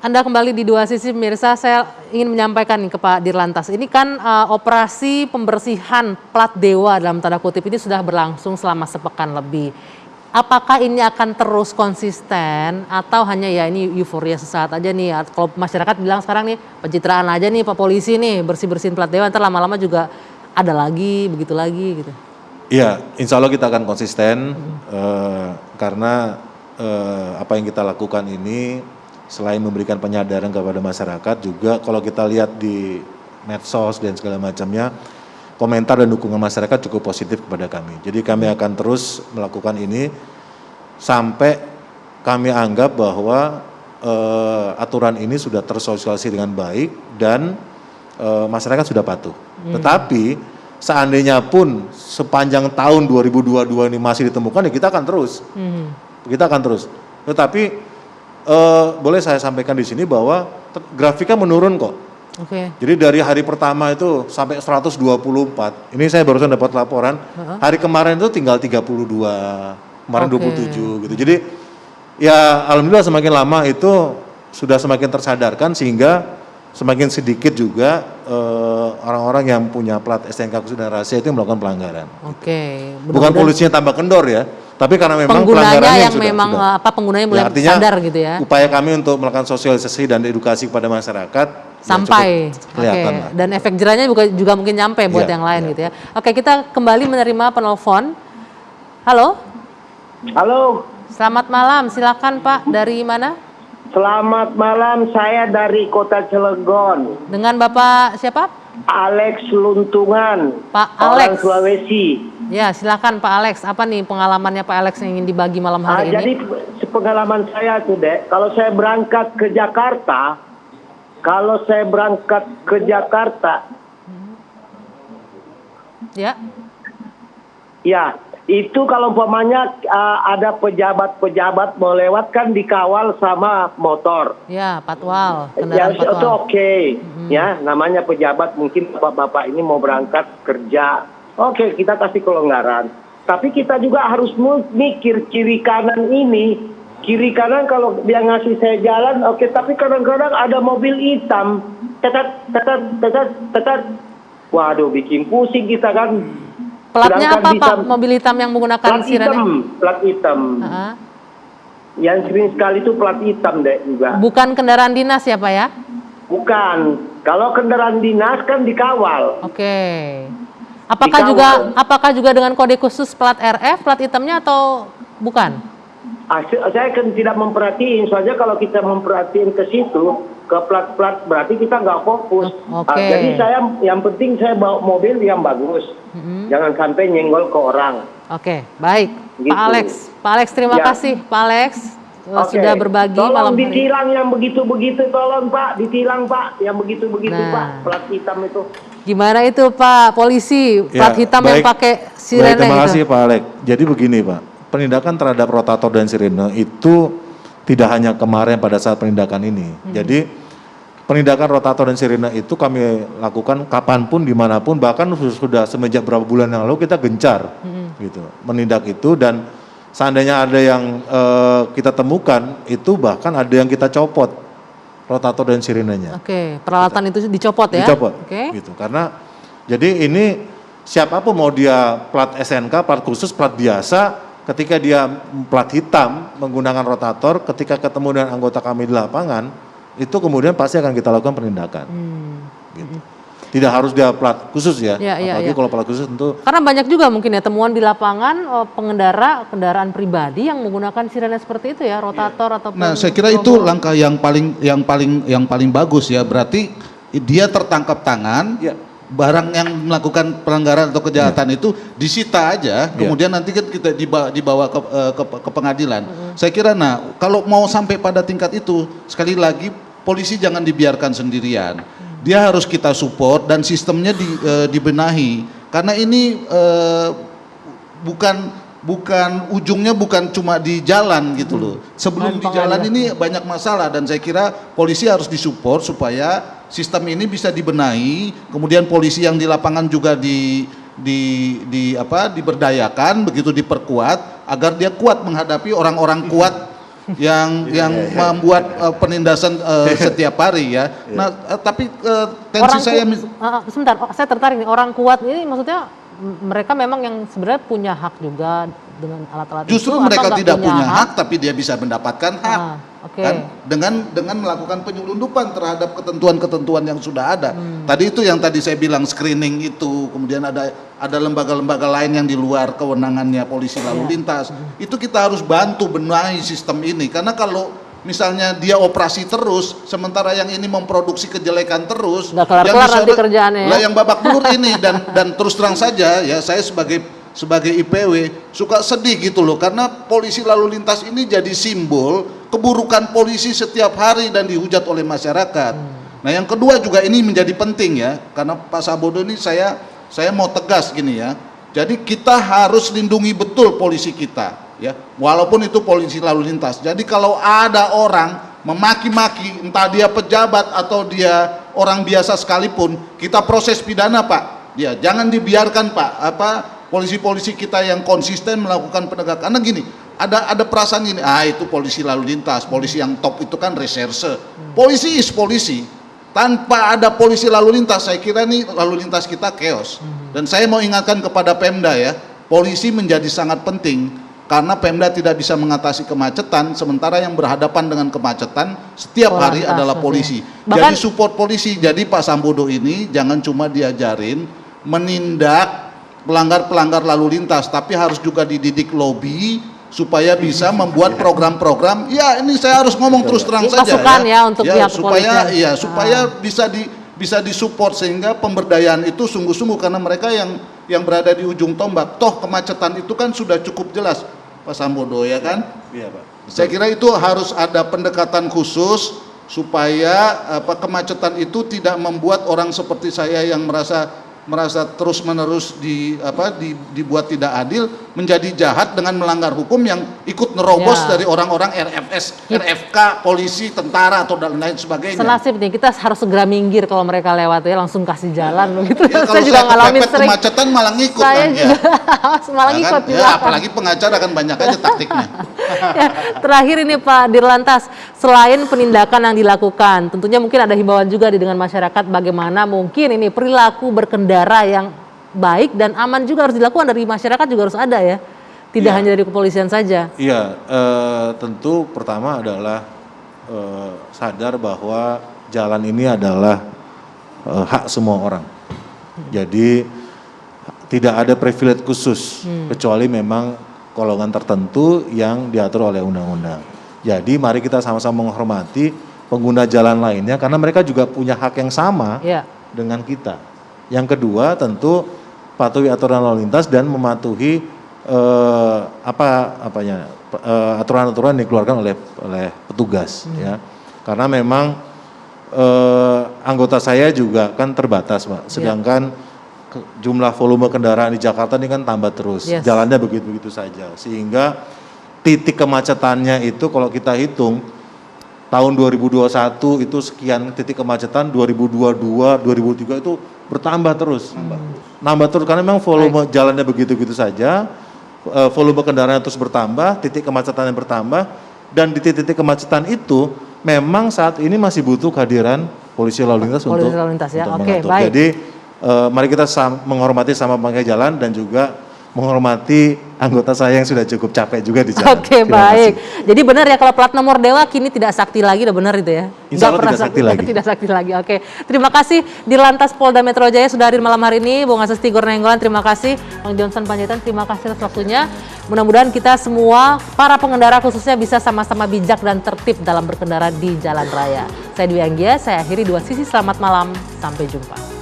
Anda kembali di Dua Sisi, pemirsa. Saya ingin menyampaikan nih ke Pak Dirlantas. Ini kan operasi pembersihan plat dewa dalam tanda kutip ini sudah berlangsung selama sepekan lebih. Apakah ini akan terus konsisten atau hanya ya ini euforia sesaat aja nih? Kalau masyarakat bilang sekarang nih pencitraan aja nih Pak Polisi nih bersih-bersihin plat dewa, ntar lama-lama juga ada lagi, begitu lagi gitu. Iya, insya Allah kita akan konsisten karena apa yang kita lakukan ini selain memberikan penyadaran kepada masyarakat juga kalau kita lihat di medsos dan segala macamnya, komentar dan dukungan masyarakat cukup positif kepada kami. Jadi kami akan terus melakukan ini sampai kami anggap bahwa aturan ini sudah tersosialisasi dengan baik dan masyarakat sudah patuh. Tetapi seandainya pun sepanjang tahun 2022 ini masih ditemukan, ya kita akan terus. Kita akan terus. Tetapi boleh saya sampaikan di sini bahwa grafiknya menurun kok. Oke. Jadi dari hari pertama itu sampai 124, ini saya barusan dapat laporan, hari kemarin itu tinggal 32, kemarin 27 gitu. Jadi ya alhamdulillah semakin lama itu sudah semakin tersadarkan sehingga semakin sedikit juga orang-orang yang punya plat STNK khusus dan rahasia itu melakukan pelanggaran. Oke. Bukan polisinya tambah kendor ya, tapi karena memang penggunanya yang sudah, memang penggunanya mulai artinya sadar gitu ya. Upaya kami untuk melakukan sosialisasi dan edukasi kepada masyarakat sampai ya kelihatan lah. Dan efek jerahnya juga mungkin nyampe buat yang lain gitu ya. Oke, kita kembali menerima penelpon. Halo. Halo. Selamat malam, silakan Pak, dari mana? Selamat malam, saya dari Kota Cilegon. Dengan Bapak siapa? Alex Luntungan. Pak Orang Alex. Sulawesi. Ya, silakan Pak Alex. Apa nih pengalamannya Pak Alex yang ingin dibagi malam hari ini? Jadi pengalaman saya tuh, Dek, kalau saya berangkat ke Jakarta, Ya. ya, itu kalau umpamanya ada pejabat-pejabat mau lewat kan dikawal sama motor. Ya, patwal, Ya, kendaraan itu patwal. oke. Ya, namanya pejabat, mungkin bapak-bapak ini mau berangkat kerja. Oke, kita kasih kelonggaran. Tapi kita juga harus mikir kiri kanan ini. Kiri kanan kalau dia ngasih saya jalan, oke. Tapi kadang-kadang ada mobil hitam. Tetat. Waduh, bikin pusing kita kan. Platnya apa Pak? Mobil hitam yang menggunakan sirene? Plat hitam. Yang sering sekali itu plat hitam deh juga. Bukan kendaraan dinas ya Pak ya? Bukan. Kalau kendaraan dinas kan dikawal. Oke. Apakah juga dengan kode khusus plat RF, plat hitamnya atau bukan? Saya kan tidak memperhatiin, soalnya kalau kita memperhatiin ke situ, ke plat-plat berarti kita nggak fokus. Jadi saya yang penting saya bawa mobil yang bagus, jangan sampai nyenggol ke orang. Oke, baik. Gitu. Pak Alex terima kasih Pak Alex sudah berbagi malam hari. Tolong ditilang yang begitu-begitu, tolong Pak, ditilang Pak, yang begitu-begitu Pak, plat hitam itu. Gimana itu Pak Polisi, plat hitam yang pakai sirene itu? Terima kasih Pak Alex. Jadi begini Pak, penindakan terhadap rotator dan sirene itu tidak hanya kemarin pada saat penindakan ini. Jadi penindakan rotator dan sirene itu kami lakukan kapanpun, dimanapun, bahkan sudah semenjak beberapa bulan yang lalu kita gencar gitu menindak itu. Dan seandainya ada yang kita temukan itu bahkan ada yang kita copot rotator dan sirenenya. Oke, peralatan itu dicopot ya? Dicopot, Oke. gitu. Karena jadi ini siapapun mau dia plat SNK, plat khusus, plat biasa, ketika dia plat hitam menggunakan rotator, ketika ketemu dengan anggota kami di lapangan, itu kemudian pasti akan kita lakukan penindakan. Gitu. Tidak harus dia plat khusus ya, apalagi kalau plat khusus tentu. Karena banyak juga mungkin ya temuan di lapangan pengendara kendaraan pribadi yang menggunakan sirene seperti itu ya, rotator ataupun. Nah, saya kira itu langkah yang paling bagus ya. Berarti dia tertangkap tangan. Barang yang melakukan pelanggaran atau kejahatan itu disita aja, kemudian nanti kan kita dibawa ke pengadilan. Saya kira kalau mau sampai pada tingkat itu, sekali lagi polisi jangan dibiarkan sendirian. Dia harus kita support dan sistemnya dibenahi. Karena ini bukan ujungnya bukan cuma di jalan gitu loh. Sebelum di jalan ini banyak masalah dan saya kira polisi harus disupport supaya sistem ini bisa dibenahi. Kemudian polisi yang di lapangan juga diberdayakan, begitu diperkuat agar dia kuat menghadapi orang-orang kuat yang membuat penindasan setiap hari ya. Nah, tapi tensi saya sebentar, saya tertarik nih, orang kuat ini maksudnya mereka memang yang sebenarnya punya hak juga dengan alat-alat itu. Justru mereka tidak punya hak, tapi dia bisa mendapatkan hak. Kan dengan melakukan penyelundupan terhadap ketentuan-ketentuan yang sudah ada. Tadi itu yang tadi saya bilang screening itu, kemudian ada lembaga-lembaga lain yang di luar kewenangannya polisi lalu lintas. Itu kita harus bantu benahi sistem ini, karena kalau misalnya dia operasi terus, sementara yang ini memproduksi kejelekan terus, nggak kelar-kelar nanti kerjaannya ya. Yang babak belur ini dan terus terang saja ya, saya sebagai IPW suka sedih gitu loh, karena polisi lalu lintas ini jadi simbol keburukan polisi setiap hari dan dihujat oleh masyarakat. Nah, yang kedua juga ini menjadi penting ya, karena Pak Sambodo ini saya mau tegas gini ya. Jadi kita harus lindungi betul polisi kita ya, walaupun itu polisi lalu lintas. Jadi kalau ada orang memaki-maki, entah dia pejabat atau dia orang biasa sekalipun, kita proses pidana Pak. Ya, jangan dibiarkan Pak, polisi-polisi kita yang konsisten melakukan penegakan. Karena gini, ada perasaan gini, itu polisi lalu lintas, polisi yang top itu kan reserse. Polisi is polisi. Tanpa ada polisi lalu lintas, saya kira nih lalu lintas kita chaos. Dan saya mau ingatkan kepada Pemda ya, polisi menjadi sangat penting karena Pemda tidak bisa mengatasi kemacetan, sementara yang berhadapan dengan kemacetan setiap hari adalah polisi. Jadi support polisi. Jadi Pak Sambodo ini jangan cuma diajarin menindak pelanggar-pelanggar lalu lintas, tapi harus juga dididik lobby supaya bisa membuat program-program. Ya, ini saya harus ngomong terus terang saja ya untuk ya, supaya bisa disupport sehingga pemberdayaan itu sungguh-sungguh, karena mereka yang berada di ujung tombak. Toh kemacetan itu kan sudah cukup jelas Pak Sambodo ya kan? Iya Pak. Saya kira itu harus ada pendekatan khusus supaya kemacetan itu tidak membuat orang seperti saya yang merasa terus-menerus dibuat tidak adil, menjadi jahat dengan melanggar hukum, yang ikut nerobos dari orang-orang RFS, RFK, polisi, tentara atau dan lain sebagainya. Senasib nih, kita harus segera minggir kalau mereka lewat ya, langsung kasih jalan gitu. Ya, saya juga ngalamin sering kemacetan malah ngikut saya kan juga, ya. malah ngikut ya, apalagi pengacara kan banyak aja taktiknya. Ya, terakhir ini Pak Dirlantas, selain penindakan yang dilakukan, tentunya mungkin ada himbauan juga dengan masyarakat bagaimana mungkin ini perilaku berkendara yang baik dan aman juga harus dilakukan dari masyarakat, juga harus ada ya, tidak hanya dari kepolisian saja. Iya, tentu pertama adalah sadar bahwa jalan ini adalah hak semua orang. Jadi tidak ada privilege khusus kecuali memang golongan tertentu yang diatur oleh undang-undang. Jadi mari kita sama-sama menghormati pengguna jalan lainnya karena mereka juga punya hak yang sama dengan kita. Yang kedua tentu patuhi aturan lalu lintas dan mematuhi aturan-aturan yang dikeluarkan oleh petugas ya. Karena memang anggota saya juga kan terbatas Pak. Sedangkan jumlah volume kendaraan di Jakarta ini kan tambah terus, jalannya begitu-begitu saja, sehingga titik kemacetannya itu kalau kita hitung tahun 2021 itu sekian titik kemacetan, 2022, 2003 itu bertambah terus, nambah terus karena memang volume jalannya begitu-begitu saja, volume kendaraan terus bertambah, titik kemacetannya bertambah, dan di titik kemacetan itu memang saat ini masih butuh kehadiran polisi lalu lintas untuk mengatur. Jadi mari kita menghormati sama pengguna jalan dan juga menghormati anggota saya yang sudah cukup capek juga di jalan. Oke, baik. Jadi benar ya kalau plat nomor Dewa kini tidak sakti lagi, udah benar itu ya? Insya Allah tidak sakti lagi. Tidak sakti lagi, oke. Terima kasih Dirlantas Polda Metro Jaya sudah hadir malam hari ini. Bung Ases Tigor Nainggolan, terima kasih. Bang Johnson Panjaitan, terima kasih atas waktunya. Mudah-mudahan kita semua, para pengendara khususnya bisa sama-sama bijak dan tertib dalam berkendara di jalan raya. Saya Dwi Anggia, saya akhiri Dua Sisi, selamat malam, sampai jumpa.